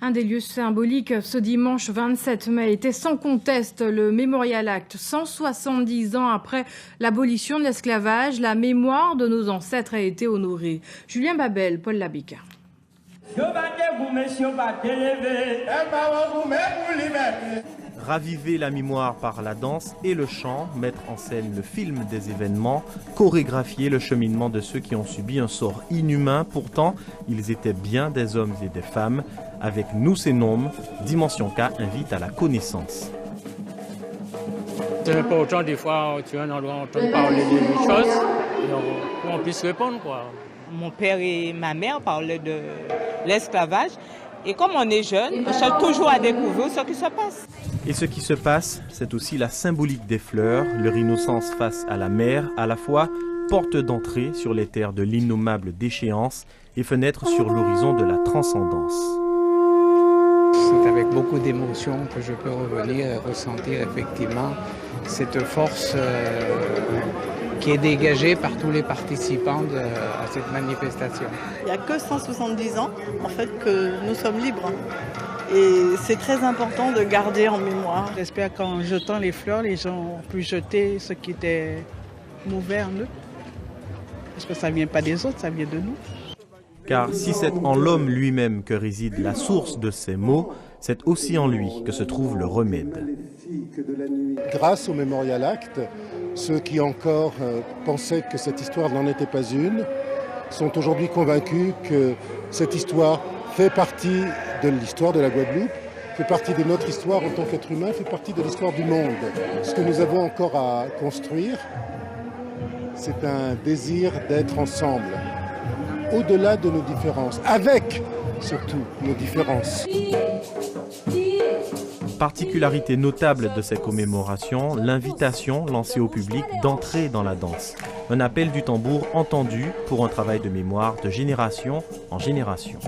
Un des lieux symboliques ce dimanche 27 mai était sans conteste le Memorial Act. 170 ans après l'abolition de l'esclavage, la mémoire de nos ancêtres a été honorée. Julien Babel, Paul Labica. Raviver la mémoire par la danse et le chant, mettre en scène le film des événements, chorégraphier le cheminement de ceux qui ont subi un sort inhumain. Pourtant, ils étaient bien des hommes et des femmes. Avec Nous c'est Nômes, Dimension K invite à la connaissance. C'est important des fois, tu vois, on doit entendre parler des choses et on puisse répondre, quoi. Mon père et ma mère parlaient de l'esclavage. Et comme on est jeune, on cherche toujours à découvrir ce qui se passe. Et ce qui se passe, c'est aussi la symbolique des fleurs, leur innocence face à la mer, à la fois porte d'entrée sur les terres de l'innommable déchéance et fenêtre sur l'horizon de la transcendance. C'est avec beaucoup d'émotion que je peux revenir et ressentir effectivement cette force qui est dégagée par tous les participants à cette manifestation. Il n'y a que 170 ans en fait que nous sommes libres. Et c'est très important de garder en mémoire. J'espère qu'en jetant les fleurs, les gens ont pu jeter ce qui était mauvais en eux. Parce que ça ne vient pas des autres, ça vient de nous. Car si c'est en l'homme lui-même que réside la source de ces maux, c'est aussi en lui que se trouve le remède. Grâce au Memorial Act, ceux qui encore pensaient que cette histoire n'en était pas une, sont aujourd'hui convaincus que cette histoire fait partie de l'histoire de la Guadeloupe, fait partie de notre histoire en tant qu'être humain, fait partie de l'histoire du monde. Ce que nous avons encore à construire, c'est un désir d'être ensemble, au-delà de nos différences, avec surtout nos différences. Particularité notable de ces commémorations, l'invitation lancée au public d'entrer dans la danse. Un appel du tambour entendu pour un travail de mémoire de génération en génération.